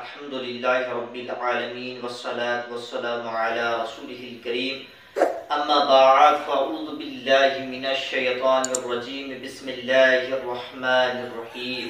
আলহামদুলিল্লাহি রাব্বিল আলামিন ওয়াসসালাতু ওয়াসসালামু আলা রাসূলিহিল কারীম আম্মা বা'দ ফাআউযু বিল্লাহি মিনাশ শাইতানির রাজীম বিসমিল্লাহির রহমানির রহিম।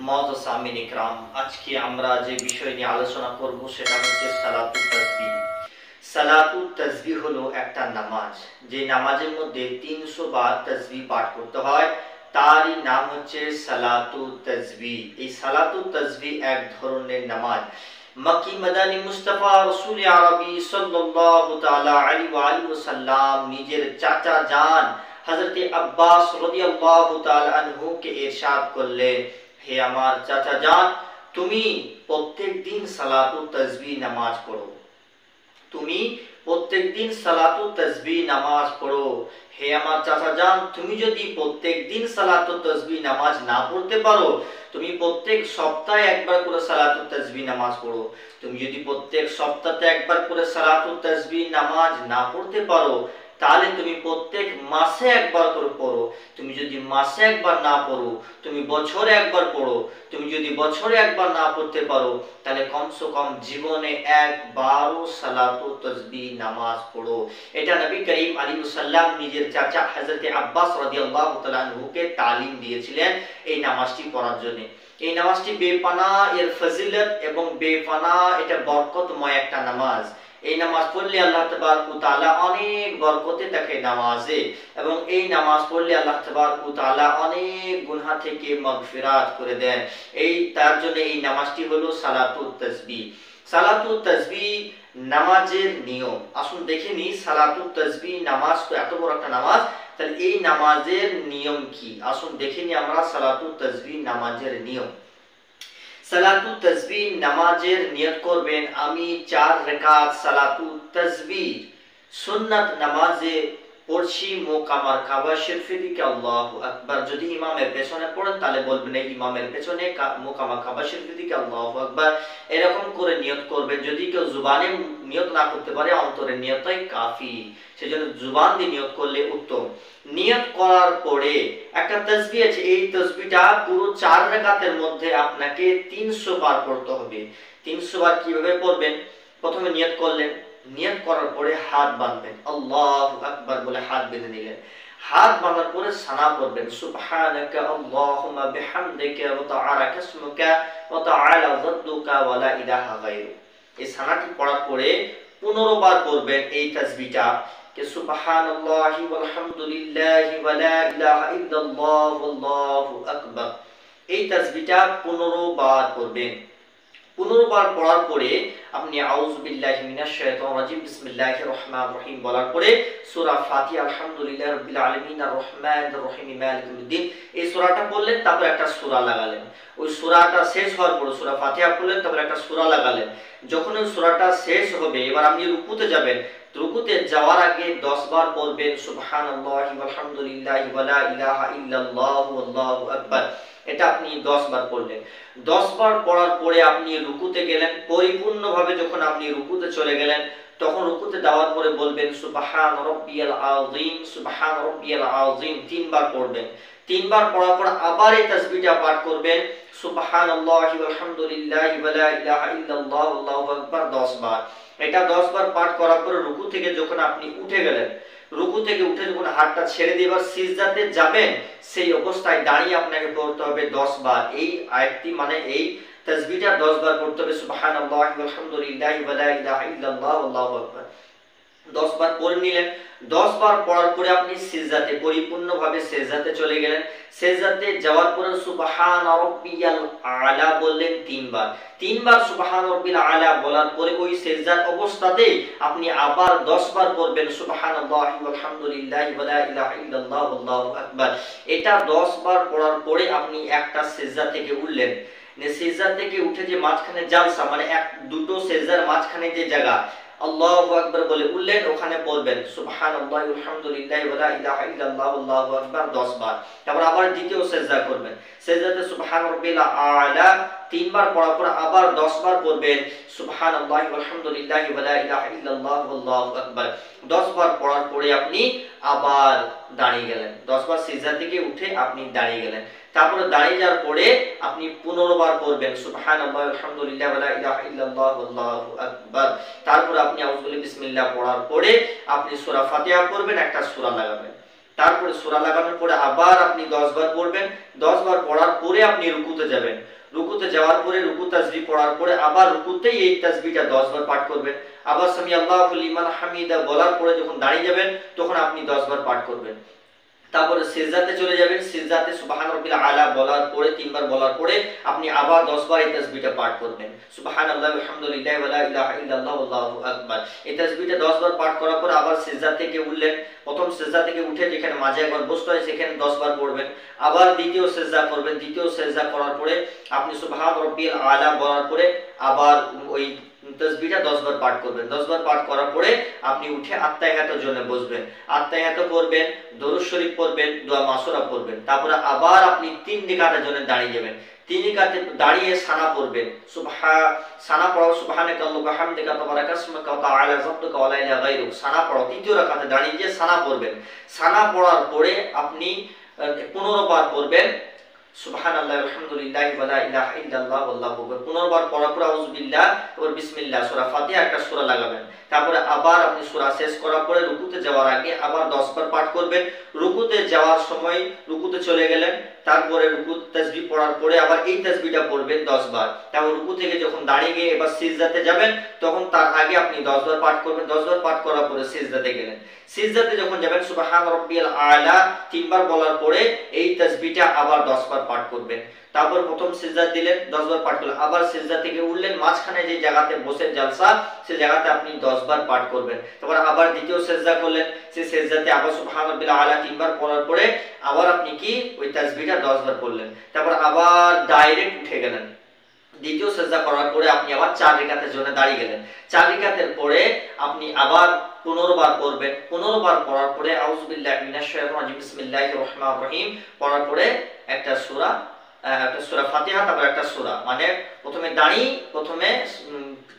মুআজ্জাজ সামিন ইকরাম, আজকে আমরা যে বিষয় নিয়ে আলোচনা করব সেটা হচ্ছে সালাতুত তাসবিহ। সালাতুত তাসবিহ হলো একটা নামাজ, যে নামাজের মধ্যে 300 বার তাসবিহ পাঠ করতে হয়, তারই নাম হচ্ছে সালাতুত তাসবিহ। এই সালাতুত তাসবিহ এক ধরনের নামাজ। মক্কি মাদানী মুস্তাফা রাসূল আরবি সাল্লাল্লাহু তাআলা আলাইহি ওয়া আলিহি ওয়াসাল্লাম নিজের চাচা জান হযরত আব্বাস রাদিয়াল্লাহু তাআলা আনহু কে ইরশাদ করলেন, হে আমার চাচা জান, তুমি প্রত্যেকদিন সালাতুত তাসবিহ নামাজ পড়ো, তুমি প্রত্যেকদিন সালাতুত তাসবিহ নামাজ পড়ো। হে আমার চাচা জান, তুমি যদি প্রত্যেকদিন সালাতুত তাসবিহ নামাজ না পড়তে পারো, তুমি প্রত্যেক সপ্তাহে একবার করে সালাতুত তাসবিহ নামাজ পড়ো। তুমি যদি প্রত্যেক সপ্তাহে একবার করে সালাতুত তাসবিহ নামাজ না পড়তে পারো, তাহলে তুমি প্রত্যেক মাসে একবার করে পড়ো। তুমি যদি মাসে একবার না পড়ো, তুমি বছরে একবার পড়ো। তুমি যদি বছরে একবার না পড়তে পারো, তাহলে কমসে কম জীবনে একবারও সালাতুত তাসবিহ নামাজ পড়ো। এটা নবী করিম আলাইহিস সালাম নিজের চাচা হযরত আব্বাস রাদিয়াল্লাহু তাআলা আনহুকে তালিম দিয়েছিলেন এই নামাজটি পড়ার জন্য। এই নামাজটি বেপানা এর ফজিলত এবং বেপানা এটা বরকতময় একটা নামাজ। এই নামাজ পড়লে আল্লাহ তাবারক ওয়া তাআলা অনেক বরকতে থাকে নামাজে, এবং এই নামাজ পড়লে আল্লাহ তাবারক ওয়া তাআলা অনেক গুনাহ থেকে মাগফিরাত করে দেন। এই তার জন্য এই নামাজটি হলো সালাতুত তাসবিহ। সালাতুত তাসবিহ নামাজের নিয়ম। আসুন দেখে নিই, সালাতুত তাসবিহ নামাজ তো এত বড় একটা নামাজ, তাহলে এই নামাজের নিয়ম কি? আসুন দেখে নিই আমরা সালাতুত তাসবিহ নামাজের নিয়ম। সালাতুত তাসবিহ নামাজের নিয়ত করবেন, আমি 4 রাকাত সালাতুত তাসবিহ সুন্নাত নামাজে পড়ছি মুকামার কাবা শরীফে দিকে আল্লাহু আকবার। যদি ইমামের পেছনে পড়েন তাহলে বলবেন ইমামের পেছনে মুকামা কাবা শরীফে দিকে আল্লাহু আকবার, এরকম করে নিয়ত করবেন। যদি কেউ জুবানে নিয়ত না করতে পারে, অন্তরে নিয়তই কাফি, সেজন্য জুবান দিয়ে নিয়ত করলে উত্তম। নিয়ত করার পরে একটা তাসবিহ আছে, এই তাসবিহটা পুরো 4 রাকাতের মধ্যে আপনাকে 300 বার পড়তে হবে। 300 বার কিভাবে পড়বেন? প্রথমে নিয়ত করলেন, নিয়ত করার পরে হাত বাঁধবেন, আল্লাহু আকবার বলে হাত বেঁধে নিলেন। হাত বাঁধার পরে সানা পড়বেন, সুবহানাকা আল্লাহুম্মা বিহামদিকা ওয়া তাআলাকা ইসমুকা ওয়া তাআলা যাদ্দুকা ওয়া লা ইলাহা গায়রুক। এই সানাটি পড়ার পরে 15 বার পড়বেন এই তাসবিহটা, কে সুবহানাল্লাহি ওয়াল হামদুলিল্লাহি ওয়া লা ইলাহা ইল্লাল্লাহু আল্লাহু আকবার। এই তাসবিহটা 15 বার পড়বেন। 15 বার পড়ার পরে আপনি আউযু বিল্লাহি মিনাশ শাইতানির রাজিম বিসমিল্লাহির রহমানির রহিম বলার পরে সূরা ফাতিহা আলহামদুলিল্লাহি রাব্বিল আলামিন আর রহমানির রহিম মালিকিল মিদ্দিন এই সূরাটা পড়লেন, তারপর একটা সূরা লাগালেন। ওই সূরাটা শেষ হওয়ার পরে সূরা ফাতিহা পড়লেন, তারপর একটা সূরা লাগালেন। যখন ওই সূরাটা শেষ হবে, এবার আপনি রুকুতে যাবেন। রুকুতে যাওয়ার আগে 10 বার পড়বেন সুবহানাল্লাহি ওয়াল হামদুলিল্লাহি ওয়া লা ইলাহা ইল্লাল্লাহু আল্লাহু আকবার। এটা আপনি 10 বার পড়লেন। 10 বার পড়ার পরে আপনি রুকুতে গেলেন। পরিপূর্ণভাবে যখন আপনি রুকুতে চলে গেলেন, তখন রুকুতে যাওয়ার পরে বলবেন সুবহান রাব্বিয়াল আযীম, সুবহান রাব্বিয়াল আযীম 3 বার পড়বেন। 3 বার পড়ার পর আবার এই তাসবিহটা পাঠ করবেন, সুবহানাল্লাহি ওয়াল হামদুলিল্লাহি ওয়া লা ইলাহা ইল্লাল্লাহু আল্লাহু আকবার 10 বার। এটা 10 বার পাঠ করার পরে রুকু থেকে যখন আপনি উঠে গেলেন, রুকু থেকে উঠে যখন হাতটা ছেড়ে দিয়ে এবার সিজদাতে যাবেন, সেই অবস্থায় দাঁড়িয়ে আপনাকে পড়তে হবে 10 বার এই আয়াতটি, মানে এই তাসবিহটা 10 বার পড়তে হবে, সুবহানাল্লাহি ওয়াল হামদুলিল্লাহি ওয়া লা ইলাহা ইল্লাল্লাহু আল্লাহু আকবার। 10 বার পড়ে নিলেন। 10 বার পড়ার পরে আপনি সিজদাতে পরিপূর্ণভাবে সিজদাতে চলে গেলেন। সিজদাতে যাওয়ার পরে সুবহান রাব্বিয়াল আলা বললেন 3 বার। 3 বার সুবহান রাব্বিল আলা বলার পরে ওই সিজদার অবস্থাতে আপনি আবার 10 বার পড়বেন সুবহানাল্লাহি ওয়াল হামদুলিল্লাহি ওয়া লা ইলাহা ইল্লাল্লাহু আল্লাহু আকবার। এটা 10 বার পড়ার পরে আপনি একটা সিজদা থেকে উঠলেন। সিজদা থেকে উঠে যে মাঝখানে জালসা, মানে দুটো সিজদার মাঝখানে যে জায়গা, আল্লাহু আকবার বলে উঠলেন, ওখানে পড়বেন সুবহানাল্লাহি ওয়াল হামদুলিল্লাহি ওয়া লা ইলাহা ইল্লাল্লাহু আল্লাহু আকবার 10 বার। তারপর আবার দ্বিতীয় সিজদা করবেন। সিজদাতে সুবহান রাব্বিল আলা 3 বার পড়ার পর আবার 10 বার পড়বেন সুবহানাল্লাহি ওয়াল হামদুলিল্লাহি ওয়া লা ইলাহা ইল্লাল্লাহু আল্লাহু আকবার। 10 বার পড়ার পরে আপনি আবার দাঁড়িয়ে গেলেন। 10 বার সিজদা থেকে উঠে আপনি দাঁড়িয়ে গেলেন। তারপরে দাঁড়িয়ে যাওয়ার পরে আপনি 15 বার পড়বেন সুবহানাল্লাহ আলহামদুলিল্লাহ ওয়া লা ইলাহা ইল্লাল্লাহ আল্লাহু আকবার। তারপরে আপনি আউযু বিসমিল্লাহ পড়ার পরে আপনি সূরা ফাতিহা পড়বেন, একটা সূরা লাগাবেন। তারপরে সূরা লাগানোর পরে আবার আপনি 10 বার পড়বেন। 10 বার পড়ার পরে আপনি রুকুতে যাবেন। রুকুতে যাওয়ার পরে রুকু তাসবিহ পড়ার পরে আবার রুকুতেই এই তাসবিহটা 10 বার পাঠ করবেন। আবার সামি আল্লাহু লিমান হামিদা বলার পরে যখন দাঁড়িয়ে যাবেন তখন আপনি 10 বার পাঠ করবেন। তারপরে সিজদাতে চলে যাবেন। সিজদাতে সুবহান রাব্বিল আলা বলার পরে 3 বার বলার পরে আপনি আবার 10 বার এই তাসবিহটা পাঠ করবেন সুবহানাল্লাহি আলহামদুলিল্লাহ ওয়া লা ইলাহা ইল্লাল্লাহ আল্লাহু আকবার। এই তাসবিহটা 10 বার পাঠ করার পর আবার সিজদা থেকে উঠলেন। প্রথম সিজদা থেকে উঠে যেখানে মাঝে একবার বসতে হয় সেখানে 10 বার পড়বেন। আবার দ্বিতীয় সিজদা করবেন। দ্বিতীয় সিজদা করার পরে আপনি সুবহান রাব্বিল আলা বলার পরে আবার ওই তাসবিহটা 10 বার পাঠ করবেন। 10 বার পাঠ করার পরে আপনি উঠে আত্তাহিয়াতের জন্য বসবেন। আত্তাহিয়াত করবেন, দরুদ শরীফ পড়বেন, দোয়া মাসুরা পড়বেন। তারপরে আবার আপনি 3 রাকাতের জন্য দাঁড়িয়ে যাবেন। 3 রাকাতে দাঁড়িয়ে সানা পড়বেন। সানা পড়ো সুবহানাকাল্লাহু ওয়া বিহামদিকা তাবারাকাসমুকা ওয়া তাআলা জাদ্দুকা ওয়া লা ইলাহা গায়রুক। সানা পড়ো। তৃতীয় রাকাতে দাঁড়িয়ে গিয়ে সানা পড়বেন। সানা পড়ার পরে আপনি 15 বার পড়বেন সুবহানাল্লাহি আলহামদুলিল্লাহি ওয়া লা ইলাহা ইল্লাল্লাহ আল্লাহু আকবার। 15 বার পড়ার পর আউযু বিল্লাহ তারপর বিসমিল্লাহ সূরা ফাতিহা একটা সূরা লাগাবেন। তারপরে আবার আপনি সূরা শেষ করার পরে রুকুতে যাওয়ার আগে আবার 10 বার পাঠ করবেন। রুকুতে যাওয়ার সময় রুকুতে চলে গেলেন। তারপরে রুকু তাসবিহ পড়ার পরে আবার এই তাসবিহটা পড়বেন 10 বার। তারপর রুকু থেকে যখন দাঁড়িয়ে গিয়ে এবার সিজদাতে যাবেন তখন তার আগে আপনি 10 বার পাঠ করবেন। 10 বার পাঠ করার পরে সিজদাতে গেলেন। সিজদাতে যখন যাবেন সুবহান রাব্বিয়াল আলা 3 বার বলার পরে এই তাসবিহটা আবার 10 বার পাঠ করবেন। তারপর প্রথম সিজদা দিলেন, 10 বার পাঠ করলেন। আবার সিজদা থেকে উঠলেন, মাঝখানে যে জায়গাতে বসে জালসা সেই জায়গাতে আপনি 10 বার পাঠ করবেন। তারপর আবার দ্বিতীয় সিজদা করলেন, সেই সিজদাতে আবার সুবহান রাব্বিল আলা 3 বার পড়ার পরে আবার আপনি কি ওই তাসবিহটা 10 বার পড়লেন। তারপর আবার ডাইরেক্ট উঠে গেলেন। দ্বিতীয় সিজদা করার পরে আপনি আবার 4 রাকাতের জন্য দাঁড়িয়ে গেলেন। 4 রাকাতের পরে আপনি আবার 15 বার পড়বেন। 15 বার পড়ার পরে আউযু বিল্লাহি মিনাশ শাইতানির রাজিম বিসমিল্লাহির রহমানির রহিম পড়ার পরে একটা সূরা ফাতিহা তারপর একটা সূরা, মানে প্রথমে দাঁড়িয়ে প্রথমে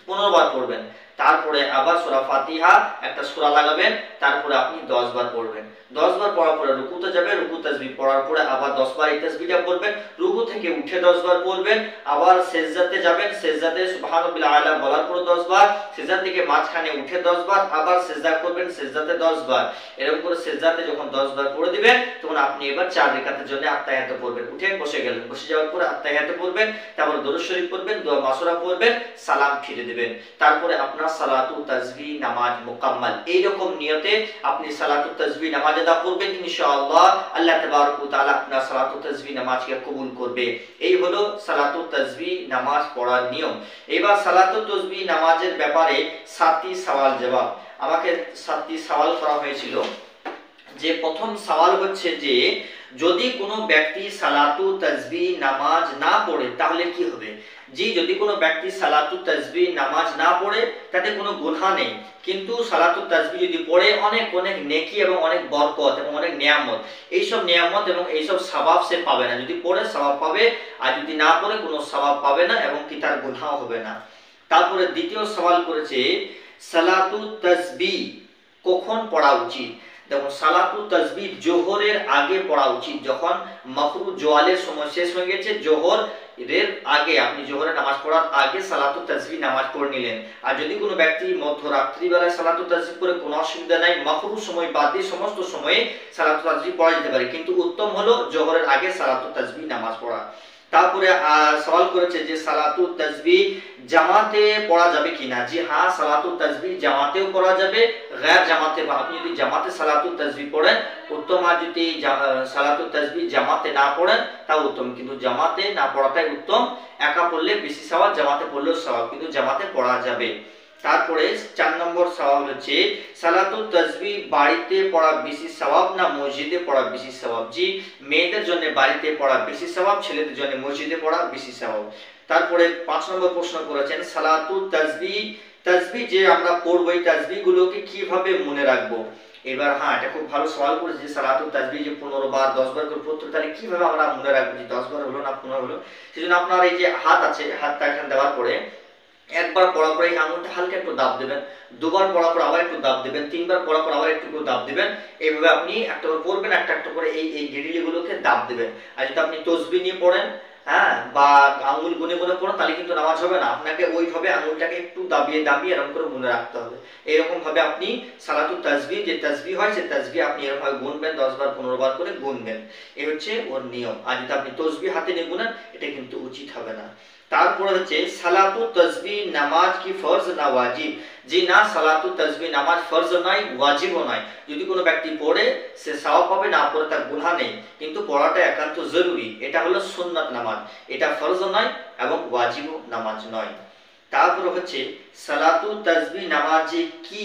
15 বার পড়বেন। তারপরে আবার সূরা ফাতিহা একটা সূরা লাগাবেন। তারপরে আপনি 10 বার পড়বেন। 10 বার পড়ার পরে রুকুতে যাবেন। রুকু তাসবিহ পড়ার পরে আবার 10 বার এই তাসবিহটা পড়বেন। রুকু থেকে উঠে 10 বার পড়বেন। আবার সিজদাতে যাবেন। সিজদাতে সুবহান রাব্বিল আলা বলার পরে 10 বার। সিজদা থেকে মাঝখানে উঠে 10 বার। আবার সিজদা করবেন। সিজদাতে 10 বার। এরকম করে সিজদাতে যখন 10 বার পড়ে দিবেন তখন আপনি এবার 4 রাকাতের জন্য আত্তাহিয়াত পড়বেন। উঠে বসে গেলেন। বসে যাওয়ার পরে আত্তাহিয়াত পড়বেন। তারপর দরুদ শরীফ পড়বেন, দোয়া মাসুরা পড়বেন, সালাম ফিরে দিবেন। তারপরে আপনার সালাতু তাসবিহ নামাজ মুকাম্মাল। এই রকম নিয়তে আপনি সালাতু তাসবিহ নামাজ আদা করবেন। ইনশাআল্লাহ আল্লাহ তাবারক ওয়া তাআলা আপনার সালাতু তাসবিহ নামাজকে কবুল করবে। এই হলো সালাতু তাসবিহ নামাজ পড়ার নিয়ম। এবার সালাতু তাসবিহ নামাজের ব্যাপারে 7টি সওয়াল জবাব। আমাকে 7টি সওয়াল করা হয়েছিল। যে প্রথম সওয়াল হচ্ছে যে যদি কোনো ব্যক্তি সালাতু তাসবিহ নামাজ না পড়ে তাহলে কি হবে? জি, যদি কোনো ব্যক্তি সালাতু তাসবিহ নামাজ না পড়ে তাতে কোনো গুনাহ নেই, কিন্তু সালাতু তাসবিহ যদি পড়ে অনেক অনেক নেকি এবং অনেক বরকত এবং অনেক নিয়ামত, এইসব নিয়ামত এবং এইসব সওয়াব সে পাবে না। যদি পড়ে সওয়াব পাবে, আর যদি না পড়ে কোনো সওয়াব পাবে না এবং কি তার গুনাহ হবে না। তারপরে দ্বিতীয় সওয়াল করেছে সালাতু তাসবিহ কখন পড়া উচিত? দেখুন, সালাতু তাসবিহ জোহরের আগে পড়া উচিত। যখন মাগরিব জোয়ালের সময় শেষ হয়ে গেছে, জোহরের আগে আপনি জোহরের নামাজ পড়ার আগে সালাতু তাসবিহ নামাজ পড়ে নিলেন। আর যদি কোনো ব্যক্তি মধ্যরাত্রি বেলায় সালাতু তাসবিহ পড়ে কোনো অসুবিধা নাই, মাগরিব সময় বাদ দিয়ে সমস্ত সময়ে সালাতু তাসবিহ পড়া যেতে পারে, কিন্তু উত্তম হলো জোহরের আগে সালাতু তাসবিহ নামাজ পড়া। তারপরে সওয়াল করেছে যে সালাতু তাসবিহ জামাতে পড়া যাবে কিনা? জি হ্যাঁ, সালাতু তাসবিহ জামাতেও পড়া যাবে, গায়র জামাতে। আপনি যদি জামাতে সালাতু তাসবিহ পড়েন উত্তম, আর যদি সালাতু তাসবিহ জামাতে না পড়েন তাও উত্তম, কিন্তু জামাতে না পড়াটাই উত্তম। একা পড়লে বেশি সওয়াব, জামাতে পড়লেও সওয়াব, কিন্তু জামাতে পড়া যাবে। তারপরে 4 নম্বর সওয়াল হচ্ছে সালাতু তাসবিহ বাড়িতে পড়া বেশি সওয়াব না মসজিদে পড়া বেশি সওয়াব? জি, মেয়েদের জন্য বাড়িতে পড়া বেশি সওয়াব, ছেলেদের জন্য মসজিদে পড়া বেশি সওয়াব। তারপরে 5 নম্বর প্রশ্ন করেছেন সালাতু তাসবিহ যে আমরা পড়ব এই তাসবিহ গুলোকে কিভাবে মনে রাখবো? এবার হ্যাঁ, এটা খুব ভালো সওয়াল করেছে যে সালাতু তাসবিহ যে 15 বার 10 বার করে পড়তে, তাহলে কিভাবে আমরা মনে রাখবো? যে 10 বার হলো না 15 হলো? সেজন্য আপনার এই যে হাত আছে, হাতটা এখানে দেওয়ার পরে একবার পড়ার পরে এই আঙুলটা হালকা একটু দাব দেবেন, দুবার পড়ার পর আবার একটু দাব দেবেন, তিনবার পড়ার পর আবার একটু দাব দেবেন। এইভাবে আপনি একটা করে পড়বেন, একটা একটা করে এই গিরিলিগুলোকে দাব দেবেন। আর যদি আপনি তসবিহ নিয়ে পড়েন, হ্যাঁ, বা আঙুল গুনে গুনে পড়েন, তাহলে কিন্তু নামাজ হবে না। আপনাকে ওইভাবে আঙুলটাকে একটু দাবিয়ে দাবিয়ে এরকম করে মনে রাখতে হবে। এরকম ভাবে আপনি সালাতুত তাসবিহ, যে তাসবিহ হয় সেই তাসবিহ আপনি এরকম ভাবে গুনবেন, 10 বার 15 বার করে গুনবেন। এই হচ্ছে ওর নিয়ম। আর যদি আপনি তসবিহ হাতে নিয়ে গুনেন, এটা কিন্তু উচিত হবে না। তারপরে হচ্ছে সালাতু তাসবিহ নামাজ কি ফরজ না ওয়াজিব? জি না, সালাতু তাসবিহ নামাজ ফরজ নয়, ওয়াজিবও নয়। যদি কোনো ব্যক্তি পড়ে সে সওয়াব পাবে, না পড়ে তার গুনাহ নেই, কিন্তু পড়াটা একান্ত জরুরি। এটা হলো সুন্নাত নামাজ, এটা ফরজ নয় এবং ওয়াজিব নামাজ নয়। তারপর হচ্ছে সালাতু তাসবিহ নামাজে কি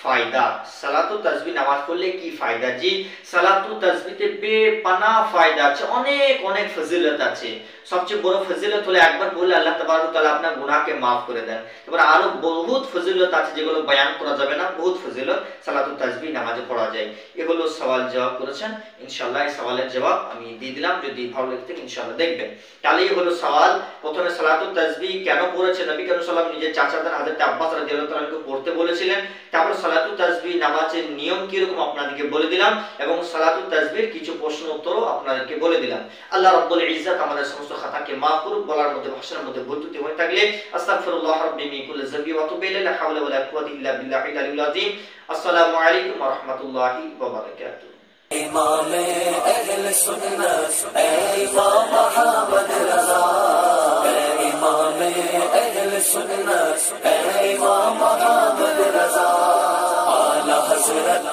ফায়দা? সালাতু তাসবিহ নামাজ পড়লে কি ফায়দা? জি, সালাতু তাসবিহতে বেপানা ফায়দা আছে, অনেক অনেক ফজিলত আছে। সবচেয়ে বড় ফজিলত হলো একবার বললে আল্লাহ তাবারক তাআলা আপনার গুনাহকে maaf করে দেন। এবার আরো বহুত ফজিলত আছে যেগুলো বয়ান করা যাবে না, বহুত ফজিলত সালাতু তাসবিহ নামাজে পড়া যায়। এগুলো সওয়াল জবাব করেছেন, ইনশাআল্লাহ এই সওয়ালের জবাব আমি দিয়ে দিলাম। যদি ভালো লাগে থাকে ইনশাআল্লাহ দেখবেন। তাহলে এই হলো সওয়াল। প্রথমে সালাতু তাসবিহ কেন পড়েছেন? নবী করিম সাল্লাল্লাহু আলাইহি ওয়াসাল্লাম নিজের চাচাদের হযরত আব্বাস রাদিয়াল্লাহু তাআলা আনহু পড়তে বলেছিলেন। তারপর সালাতু তাসবিহ নামাজের নিয়ম কি রকম আপনাদেরকে বলে দিলাম, এবং সালাতু তাসবিহর কিছু প্রশ্ন উত্তরও আপনাদেরকে বলে দিলাম। আল্লাহ রাব্বুল ইজ্জাত আমাদের সমস্ত খাতাকে maaf করুক। বলার মধ্যে ভাষার মধ্যে ভুল ত্রুটি হয়ে থাকলে আস্তাগফিরুল্লাহ রাব্বি মিন কুল্লি যামবি ওয়া আতুবু ইলাইহি, লা হাওলা ওয়া লা কুওয়াতা ইল্লা বিল্লাহিল আলিয়্যিল আযীম। আসসালামু আলাইকুম ওয়া রাহমাতুল্লাহি ওয়া বারাকাতুহু। इमाम अहले सुन्नत इमाम अहमद रज़ा, इमाम अहले सुन्नत इमाम अहमद रज़ा, आला हज़रत